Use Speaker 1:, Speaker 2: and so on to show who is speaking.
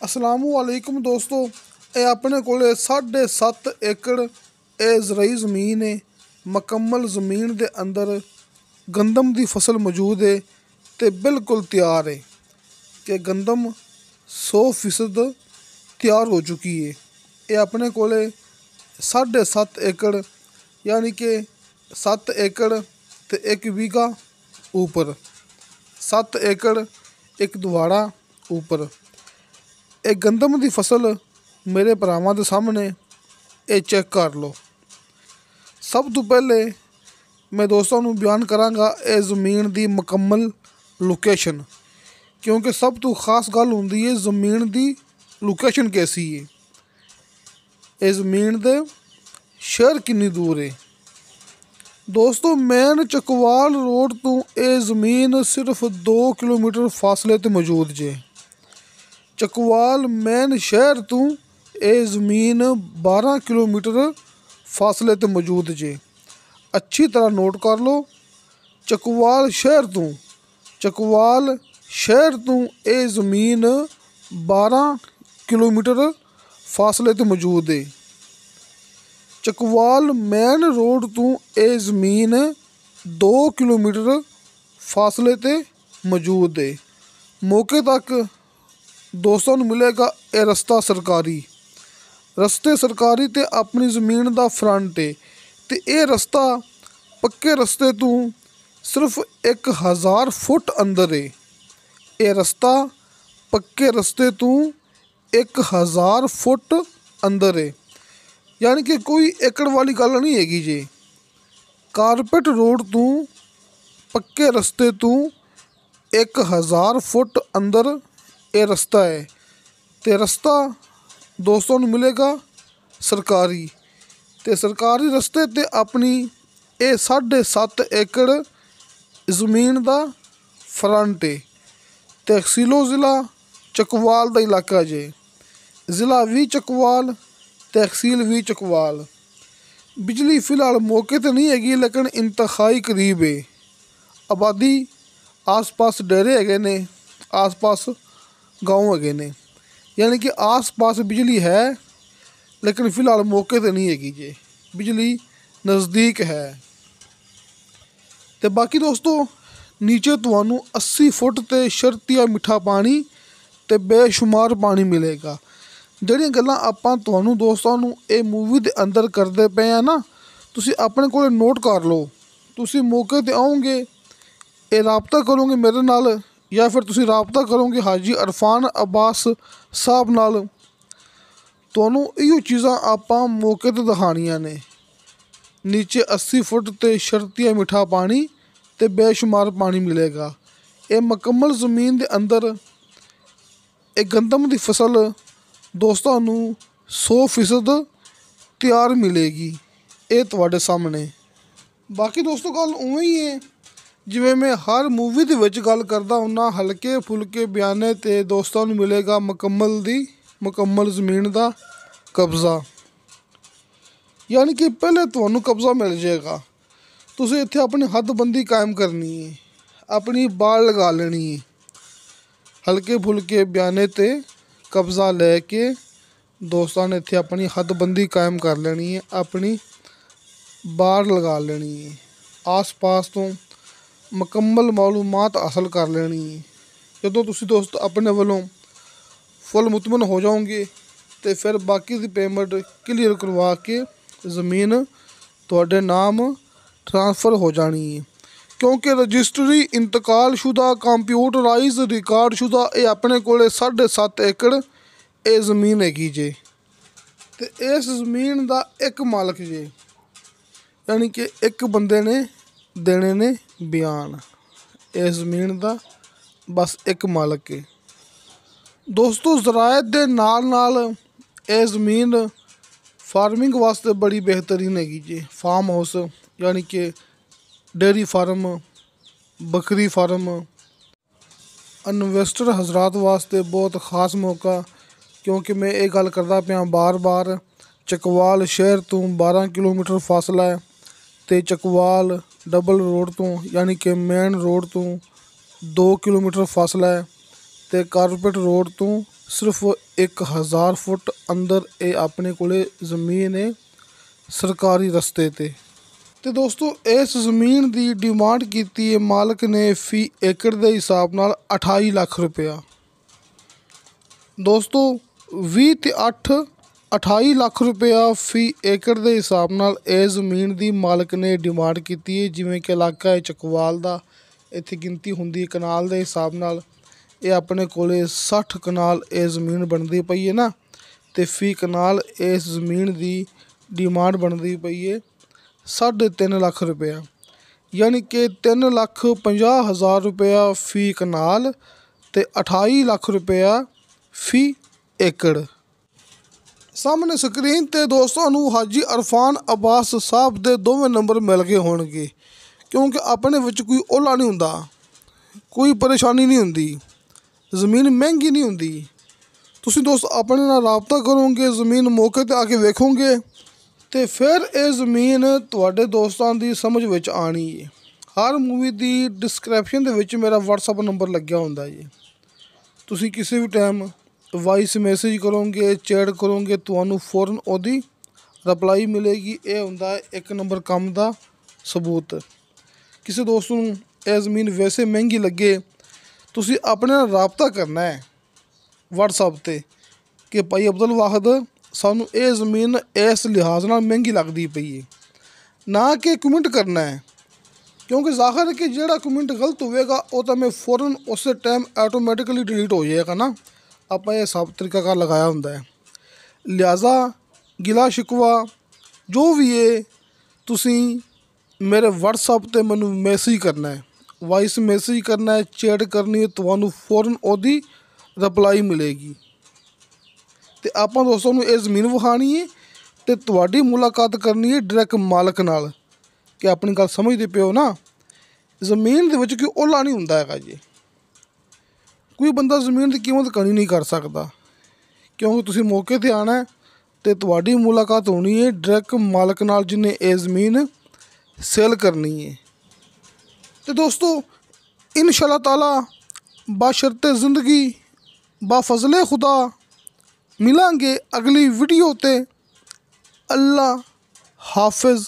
Speaker 1: असलामुअलैकुम दोस्तों, ये अपने कोले 7.5 एकड़ ये ज़राई ज़मीन है। मुकम्मल ज़मीन के अंदर गंदम की फसल मौजूद है तो बिल्कुल तैयार है कि गंदम 100% तैयार हो चुकी है। ये अपने कोले 7.5 एकड़ यानी कि 7 एकड़ तो 1 बीघा ऊपर, 7 एकड़ 1 दुआड़ा ऊपर एक गंदम की फसल मेरे भरावां दे सामने ये चेक कर लो। सब तो पहले मैं दोस्तों नूं बयान करांगा ये ज़मीन की मुकम्मल लोकेशन, क्योंकि सब तो खास गल हुंदी है ज़मीन की लोकेशन कैसी है। ये ज़मीन दे शहर कितनी दूर है। दोस्तों मेन चकवाल रोड तो ये ज़मीन सिर्फ 2 किलोमीटर फासले ते मौजूद जे। चकवाल मेन शहर तो ये ज़मीन 12 किलोमीटर फासले ते मौजूद जे। अच्छी तरह नोट कर लो, चकवाल शहर तो ये ज़मीन 12 किलोमीटर फासले ते मौजूद है। चकवाल मेन रोड तो ये ज़मीन 2 किलोमीटर फासले ते मौजूद है। मौके तक दोस्तों नूं मिलेगा ये रस्ता सरकारी, रस्ते सरकारी ते अपनी ज़मीन दा फ्रंट है। ते ये रस्ता पक्के रस्ते तो सिर्फ 1000 फुट अंदर है। ये रस्ता पक्के रस्ते तो 1000 फुट अंदर है, यानी कि कोई एकड़ वाली गल नहीं हैगी जी। कारपेट रोड तो पक्के रस्ते तो 1000 फुट अंदर ये रस्ता है। ते रस्ता दोस्तों नूं मिलेगा सरकारी, ते सरकारी रस्ते ते अपनी ये 7.5 एकड़ ज़मीन दा फ्रंट है। तहसीलो ज़िला चकवाल दा इलाका जे, ज़िला भी चकवाल, तहसील भी चकवाल। बिजली फ़िलहाल मौके ते नहीं हैगी, लेकिन इंतहाई करीब है। आबादी आस पास डेरे हैगे ने, आस पास गाँव हैगे ने, यानी कि आस पास बिजली है, लेकिन फ़िलहाल मौके ते नहीं हैगी जे, बिजली नज़दीक है। तो बाकी दोस्तों नीचे तुहानू 80 फुट ते शर्तिया मिठा पानी ते बेशुमार पानी मिलेगा। ਜਿਹੜੀਆਂ ਗੱਲਾਂ ਆਪਾਂ ਤੁਹਾਨੂੰ ਦੋਸਤਾਂ ਨੂੰ ਇਹ ਮੂਵੀ ਦੇ ਅੰਦਰ ਕਰਦੇ ਪਏ ਆ ਨਾ, ਤੁਸੀਂ ਆਪਣੇ ਕੋਲ ਨੋਟ ਕਰ ਲਓ। ਤੁਸੀਂ ਮੌਕੇ 'ਤੇ ਆਓਗੇ, ਇਹ ਰਾਬਤਾ ਕਰੋਗੇ ਮੇਰੇ ਨਾਲ, ਜਾਂ ਫਿਰ ਤੁਸੀਂ ਰਾਬਤਾ ਕਰੋਗੇ ਹਾਜੀ ਅਰਫਾਨ ਅਬਾਸ ਸਾਹਿਬ ਨਾਲ। ਤੁਹਾਨੂੰ ਇਹੋ ਚੀਜ਼ਾਂ ਆਪਾਂ ਮੌਕੇ 'ਤੇ ਦਿਖਾਉਣੀਆਂ ਨੇ। नीचे 80 फुट ते शर्तिया मिठा पानी ते बेशुमार पानी मिलेगा। ये मुकम्मल ज़मीन के अंदर एक गंदम की फसल दोस्तों नू 100% तैयार मिलेगी। ये तुहाडे सामने। बाकी दोस्तों गल उवें ही है जिवें मैं हर मूवी दे विच गल करदा हुन्ना, हल्के फुल्के बयाने ते दोस्तों नू मिलेगा मुकम्मल ज़मीन का कब्ज़ा। यानी कि पहले तुहानू कब्ज़ा मिल जाएगा, तुसीं इत्थे अपनी हदबंदी कायम करनी है, अपनी बाड़ लगा लेनी है। हल्के फुल्के बयाने ते कब्ज़ा लैके दोस्तां ने इत्थे अपनी हदबंदी कायम कर लेनी है, अपनी बाड़ लगा लेनी है। आस पास तो मुकम्मल मालूमात हासिल कर लेनी है। जदों तुसीं दोस्त अपने वालों फुल मुतमन हो जाओगे तो फिर बाकी की पेमेंट क्लीयर करवा के ज़मीन तुहाडे नाम ट्रांसफ़र हो जानी है। क्योंकि रजिस्ट्री इंतकाल शुदा कंप्यूटराइज रिकॉर्ड शुदा ये अपने कोले 7.5 एकड़ ये ज़मीन हैगी जे। ते इस ज़मीन का एक मालक जे, यानी कि एक बंदे ने देने ने बयान। इस ज़मीन का बस एक मालक है। दोस्तों ज़रायत दे नाल ये ज़मीन फार्मिंग वास्ते बड़ी बेहतरीन हैगी जी। फार्म हाउस यानी कि डेयरी फार्म, बकरी फार्म, इन्वेस्टर हजरात वास्ते बहुत खास मौका। क्योंकि मैं ये गल करदा पिया बार बार, चकवाल शहर तो 12 किलोमीटर फासला है, तो चकवाल डबल रोड तो यानी कि मेन रोड तो 2 किलोमीटर फासला है, तो कारपेट रोड तो ਸਿਰਫ 1000 ਫੁੱਟ ਅੰਦਰ ਇਹ ਆਪਣੇ ਕੋਲੇ ਜ਼ਮੀਨ ਹੈ ਸਰਕਾਰੀ ਰਸਤੇ ਤੇ ਦੋਸਤੋ ਇਸ ਜ਼ਮੀਨ ਦੀ ਡਿਮਾਂਡ ਕੀਤੀ ਹੈ ਮਾਲਕ ਨੇ ਫੀ ਏਕੜ ਦੇ ਹਿਸਾਬ ਨਾਲ 28 ਲੱਖ ਰੁਪਇਆ। ਦੋਸਤੋ 20 ਤੇ 8 28 ਲੱਖ ਰੁਪਇਆ ਫੀ ਏਕੜ ਦੇ ਹਿਸਾਬ ਨਾਲ ਇਹ ਜ਼ਮੀਨ ਦੀ ਮਾਲਕ ਨੇ ਡਿਮਾਂਡ ਕੀਤੀ ਹੈ। ਜਿਵੇਂ ਕਿ ਇਲਾਕਾ ਹੈ ਚਕਵਾਲ ਦਾ, ਇੱਥੇ ਗਿਣਤੀ ਹੁੰਦੀ ਹੈ ਕਨਾਲ ਦੇ ਹਿਸਾਬ ਨਾਲ। ਇਹ ਆਪਣੇ ਕੋਲੇ 60 ਕਨਾਲ ਇਹ ਜ਼ਮੀਨ ਬਣਦੀ ਪਈ ਹੈ ਨਾ, ਤੇ ਫੀ ਕਨਾਲ ਇਸ ਜ਼ਮੀਨ ਦੀ ਡਿਮਾਂਡ ਬਣਦੀ ਪਈ ਹੈ 3.5 ਲੱਖ ਰੁਪਇਆ, ਯਾਨੀ ਕਿ 3,50,000 ਰੁਪਇਆ ਫੀ ਕਨਾਲ ਤੇ 28 ਲੱਖ ਰੁਪਇਆ ਫੀ ਏਕੜ। ਸਾਹਮਣੇ ਸਕਰੀਨ ਤੇ ਦੋਸਤਾਂ ਨੂੰ ਹਾਜੀ ਅਰਫਾਨ ਅਬਾਸ ਸਾਹਿਬ ਦੇ ਦੋਵੇਂ ਨੰਬਰ ਮਿਲ ਗਏ ਹੋਣਗੇ, ਕਿਉਂਕਿ ਆਪਣੇ ਵਿੱਚ ਕੋਈ ਓਲਾ ਨਹੀਂ ਹੁੰਦਾ, ਕੋਈ ਪਰੇਸ਼ਾਨੀ ਨਹੀਂ ਹੁੰਦੀ, ਜ਼ਮੀਨ ਮਹਿੰਗੀ ਨਹੀਂ ਹੁੰਦੀ। ਤੁਸੀਂ ਦੋਸਤ ਆਪਣੇ ਨਾਲ ਰਾਬਤਾ ਕਰੋਗੇ, ਜ਼ਮੀਨ ਮੌਕੇ 'ਤੇ ਆ ਕੇ ਵੇਖੋਗੇ ਤੇ ਫਿਰ ਇਹ ਜ਼ਮੀਨ ਤੁਹਾਡੇ ਦੋਸਤਾਂ ਦੀ ਸਮਝ ਵਿੱਚ ਆਣੀ ਹੈ। ਹਰ ਮੂਵੀ ਦੀ ਡਿਸਕ੍ਰਿਪਸ਼ਨ ਦੇ ਵਿੱਚ ਮੇਰਾ WhatsApp ਨੰਬਰ ਲੱਗਿਆ ਹੁੰਦਾ ਜੀ। ਤੁਸੀਂ ਕਿਸੇ ਵੀ ਟਾਈਮ ਵਾਇਸ ਮੈਸੇਜ ਕਰੋਗੇ, ਚੈਟ ਕਰੋਗੇ, ਤੁਹਾਨੂੰ ਫੌਰਨ ਉਹਦੀ ਰਿਪਲਾਈ ਮਿਲੇਗੀ। ਇਹ ਹੁੰਦਾ ਹੈ 1 ਨੰਬਰ ਕੰਮ ਦਾ ਸਬੂਤ। ਕਿਸੇ ਦੋਸਤ ਨੂੰ ਇਹ ਜ਼ਮੀਨ ਵੈਸੇ ਮਹਿੰਗੀ ਲੱਗੇ, ਤੁਸੀਂ ਆਪਣੇ ਨਾਲ ਰਾਬਤਾ ਕਰਨਾ ਹੈ WhatsApp 'ਤੇ ਕਿ ਭਾਈ ਅਬਦੁਲ ਵਾਹਦ ਸਾਨੂੰ ਇਹ ਜ਼ਮੀਨ ਇਸ ਲਿਹਾਜ਼ ਨਾਲ ਮਹਿੰਗੀ ਲੱਗਦੀ ਪਈ ਹੈ, ਨਾ ਕਿ ਕਮੈਂਟ ਕਰਨਾ ਹੈ, ਕਿਉਂਕਿ ਜ਼ਾਹਿਰ ਹੈ ਕਿ ਜਿਹੜਾ ਕਮੈਂਟ ਗਲਤ ਹੋਵੇਗਾ ਉਹ ਤਾਂ ਮੈਂ ਫੌਰਨ ਉਸੇ ਟਾਈਮ ਆਟੋਮੈਟਿਕਲੀ ਡਿਲੀਟ ਹੋ ਜਾਏਗਾ ਨਾ। ਆਪਾਂ ਇਹ ਸਭ ਤਰੀਕਾਕਾਰ ਲਗਾਇਆ ਹੁੰਦਾ ਹੈ। ਲਿਹਾਜ਼ਾ ਗਿਲਾ ਸ਼ਿਕਵਾ ਜੋ ਵੀ ਹੈ ਤੁਸੀਂ ਮੇਰੇ WhatsApp 'ਤੇ ਮੈਨੂੰ ਮੈਸੇਜ ਕਰਨਾ ਹੈ, ਵਾਇਸ ਮੈਸੇਜ ਕਰਨਾ ਹੈ, ਚੈਟ ਕਰਨੀ ਹੈ, ਤੁਹਾਨੂੰ ਫੌਰਨ ਉਹਦੀ ਰਿਪਲਾਈ ਮਿਲੇਗੀ। ਤੇ ਆਪਾਂ ਦੋਸਤਾਂ ਨੂੰ ਇਹ ਜ਼ਮੀਨ ਵਿਖਾਉਣੀ ਹੈ ਤੇ ਤੁਹਾਡੀ ਮੁਲਾਕਾਤ ਕਰਨੀ ਹੈ ਡਾਇਰੈਕਟ ਮਾਲਕ ਨਾਲ, ਕਿ ਆਪਣੀ ਗੱਲ ਸਮਝਦੇ ਪਿਓ ਨਾ। ਜ਼ਮੀਨ ਦੇ ਵਿੱਚ ਕੋਈ ਓਲਾ ਨਹੀਂ ਹੁੰਦਾ ਹੈਗਾ ਜੀ। ਕੋਈ ਬੰਦਾ ਜ਼ਮੀਨ ਦੀ ਕੀਮਤ ਘਣੀ ਨਹੀਂ ਕਰ ਸਕਦਾ, ਕਿਉਂਕਿ ਤੁਸੀਂ ਮੌਕੇ 'ਤੇ ਆਉਣਾ ਅਤੇ ਤੁਹਾਡੀ ਮੁਲਾਕਾਤ ਹੋਣੀ ਹੈ ਡਾਇਰੈਕਟ ਮਾਲਕ ਨਾਲ, ਜਿਹਨੇ ਇਹ ਜ਼ਮੀਨ ਸੇਲ ਕਰਨੀ ਹੈ। ਤੇ ਦੋਸਤੋ ਇੰਸ਼ਾ ਅੱਲਾਹ ਤਾਲਾ ਬਾਸ਼ਰਤੇ ਜ਼ਿੰਦਗੀ ਬਾਫਜ਼ਲੇ ਖੁਦਾ ਮਿਲਾਂਗੇ ਅਗਲੀ ਵੀਡੀਓ 'ਤੇ। ਅੱਲਾ ਹਾਫਿਜ਼।